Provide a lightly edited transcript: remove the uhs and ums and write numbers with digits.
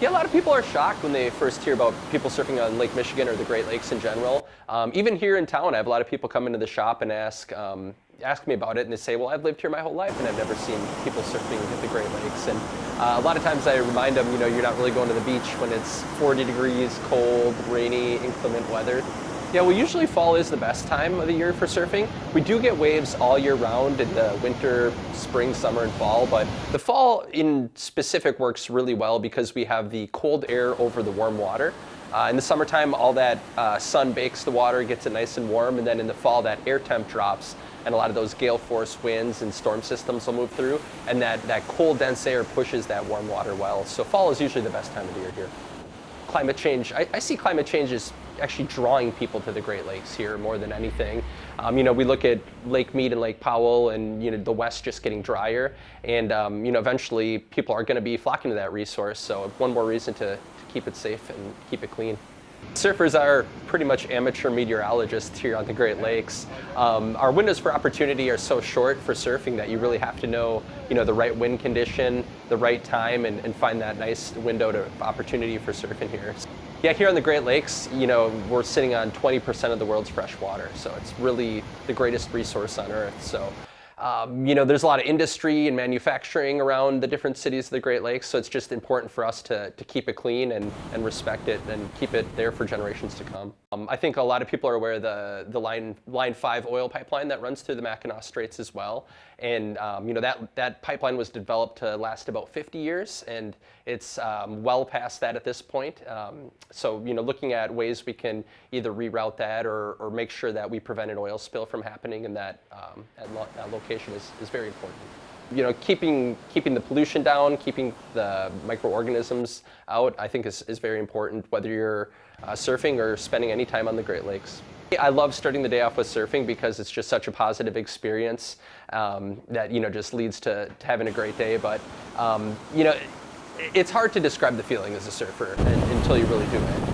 Yeah, a lot of people are shocked when they first hear about people surfing on Lake Michigan or the Great Lakes in general. Even here in town, I have a lot of people come into the shop and ask me about it, and they say, well, I've lived here my whole life and I've never seen people surfing at the Great Lakes. And a lot of times I remind them, you're not really going to the beach when it's 40 degrees, cold, rainy, inclement weather. Yeah, well, usually fall is the best time of the year for surfing. We do get waves all year round in the winter, spring, summer, and fall, but the fall in specific works really well because we have the cold air over the warm water. In the summertime, all that sun bakes the water, gets it nice and warm, and then in the fall, that air temp drops, and a lot of those gale force winds and storm systems will move through, and that cold, dense air pushes that warm water well. So fall is usually the best time of the year here. Climate change, I see climate change as actually drawing people to the Great Lakes here more than anything. We look at Lake Mead and Lake Powell and the west just getting drier, and eventually people are going to be flocking to that resource, so one more reason to keep it safe and keep it clean. Surfers are pretty much amateur meteorologists here on the Great Lakes. Our windows for opportunity are so short for surfing that you really have to know, the right wind condition, the right time, and find that nice window of opportunity for surfing here. Yeah, here on the Great Lakes, we're sitting on 20% of the world's fresh water, so it's really the greatest resource on Earth. So, there's a lot of industry and manufacturing around the different cities of the Great Lakes, so it's just important for us to keep it clean and respect it and keep it there for generations to come. I think a lot of people are aware of the Line 5 oil pipeline that runs through the Mackinac Straits as well. And that pipeline was developed to last about 50 years, and it's well past that at this point. So looking at ways we can either reroute that or make sure that we prevent an oil spill from happening in that location is very important. Keeping the pollution down, keeping the microorganisms out, I think is very important, whether you're surfing or spending any time on the Great Lakes. I love starting the day off with surfing because it's just such a positive experience that just leads to having a great day. But it's hard to describe the feeling as a surfer until you really do it.